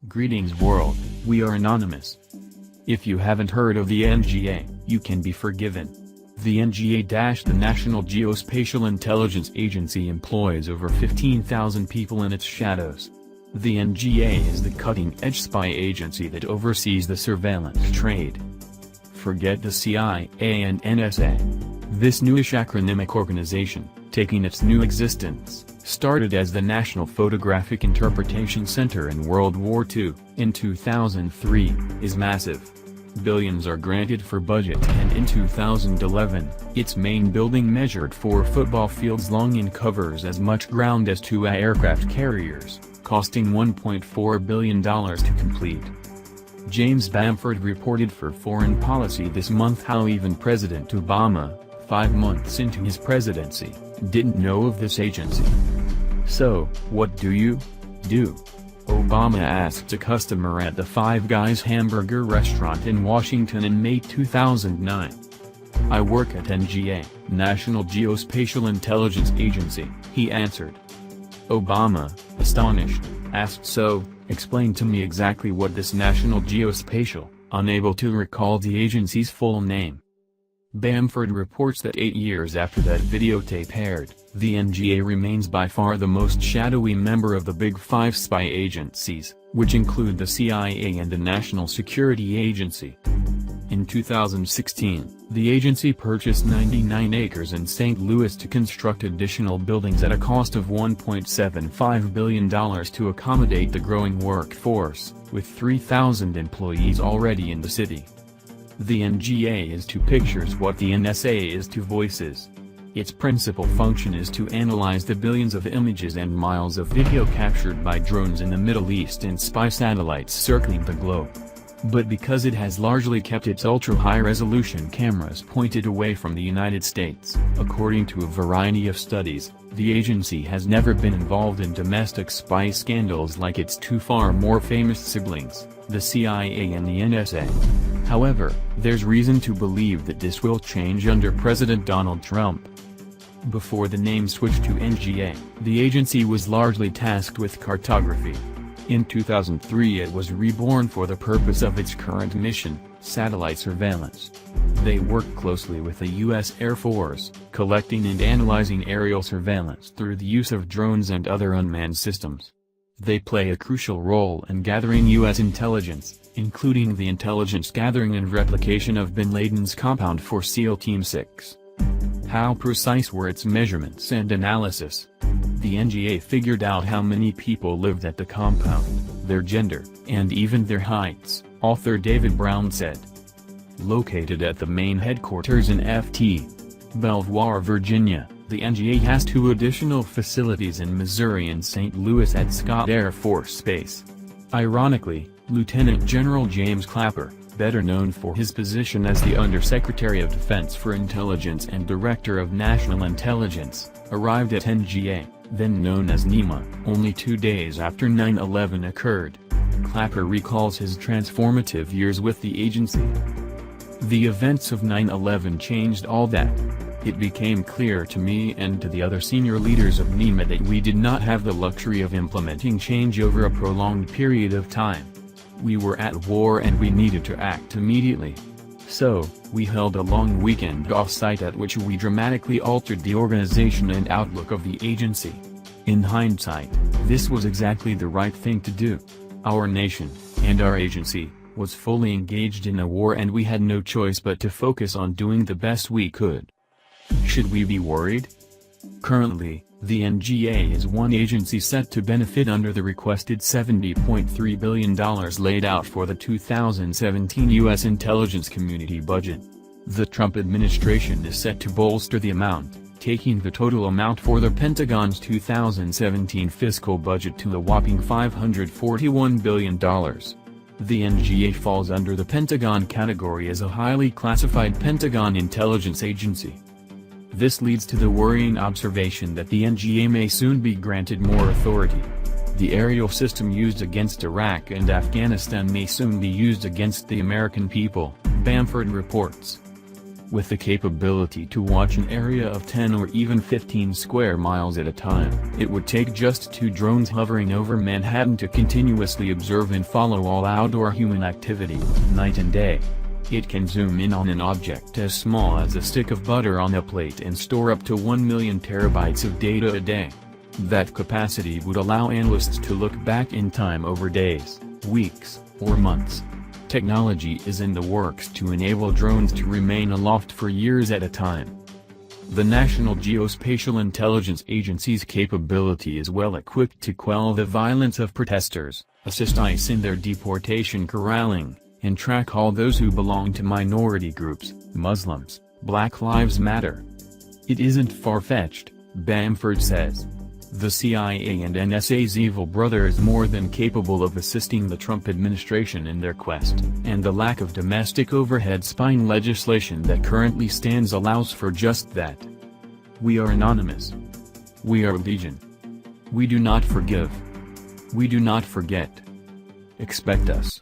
Greetings world, we are anonymous. If you haven't heard of the NGA, you can be forgiven. The NGA the National Geospatial Intelligence Agency employs over 15,000 people in its shadows. The NGA is the cutting-edge spy agency that oversees the surveillance trade. Forget the CIA and NSA. This newish acronymic organization, taking its new existence, started as the National Photographic Interpretation Center in World War II, in 2003, is massive. Billions are granted for budget, and in 2011, its main building measured 4 football fields long and covers as much ground as 2 aircraft carriers, costing $1.4 billion to complete. James Bamford reported for Foreign Policy this month how even President Obama, 5 months into his presidency, didn't know of this agency. So, what do you do? Obama asked a customer at the Five Guys hamburger restaurant in Washington in May 2009. "I work at NGA, National Geospatial Intelligence Agency," he answered. Obama, astonished, asked, "So, explain to me exactly what this National Geospatial," unable to recall the agency's full name. Bamford reports that 8 years after that videotape aired, the NGA remains by far the most shadowy member of the Big Five spy agencies, which include the CIA and the National Security Agency. In 2016, the agency purchased 99 acres in St. Louis to construct additional buildings at a cost of $1.75 billion to accommodate the growing workforce, with 3,000 employees already in the city. The NGA is to pictures what the NSA is to voices. Its principal function is to analyze the billions of images and miles of video captured by drones in the Middle East and spy satellites circling the globe. But because it has largely kept its ultra-high-resolution cameras pointed away from the United States, according to a variety of studies, the agency has never been involved in domestic spy scandals like its 2 far more famous siblings, the CIA and the NSA. However, there's reason to believe that this will change under President Donald Trump. Before the name switched to NGA, the agency was largely tasked with cartography. In 2003 it was reborn for the purpose of its current mission, satellite surveillance. They work closely with the U.S. Air Force, collecting and analyzing aerial surveillance through the use of drones and other unmanned systems. They play a crucial role in gathering U.S. intelligence, including the intelligence gathering and replication of bin Laden's compound for SEAL Team 6. How precise were its measurements and analysis? The NGA figured out how many people lived at the compound, their gender, and even their heights, author David Brown said. Located at the main headquarters in Ft. Belvoir, Virginia, the NGA has 2 additional facilities in Missouri and St. Louis at Scott Air Force Base. Ironically, Lieutenant General James Clapper, better known for his position as the Undersecretary of Defense for Intelligence and Director of National Intelligence, arrived at NGA, then known as NEMA, only 2 days after 9/11 occurred. Clapper recalls his transformative years with the agency. "The events of 9/11 changed all that. It became clear to me and to the other senior leaders of NEMA that we did not have the luxury of implementing change over a prolonged period of time. We were at war and we needed to act immediately. So, we held a long weekend off-site at which we dramatically altered the organization and outlook of the agency. In hindsight, this was exactly the right thing to do. Our nation, and our agency, was fully engaged in a war and we had no choice but to focus on doing the best we could." Should we be worried? Currently, the NGA is one agency set to benefit under the requested $70.3 billion laid out for the 2017 U.S. intelligence community budget. The Trump administration is set to bolster the amount, taking the total amount for the Pentagon's 2017 fiscal budget to a whopping $541 billion. The NGA falls under the Pentagon category as a highly classified Pentagon intelligence agency. This leads to the worrying observation that the NGA may soon be granted more authority. The aerial system used against Iraq and Afghanistan may soon be used against the American people, Bamford reports. with the capability to watch an area of 10 or even 15 square miles at a time. It would take just 2 drones hovering over Manhattan to continuously observe and follow all outdoor human activity, night and day. It can zoom in on an object as small as a stick of butter on a plate and store up to 1 million terabytes of data a day. That capacity would allow analysts to look back in time over days, weeks, or months. Technology is in the works to enable drones to remain aloft for years at a time. The National Geospatial-Intelligence Agency's capability is well equipped to quell the violence of protesters, assist ICE in their deportation corralling, and track all those who belong to minority groups, Muslims, Black Lives Matter. It isn't far-fetched, Bamford says. The CIA and NSA's evil brother is more than capable of assisting the Trump administration in their quest, and the lack of domestic overhead spying legislation that currently stands allows for just that. We are anonymous. We are legion. We do not forgive. We do not forget. Expect us.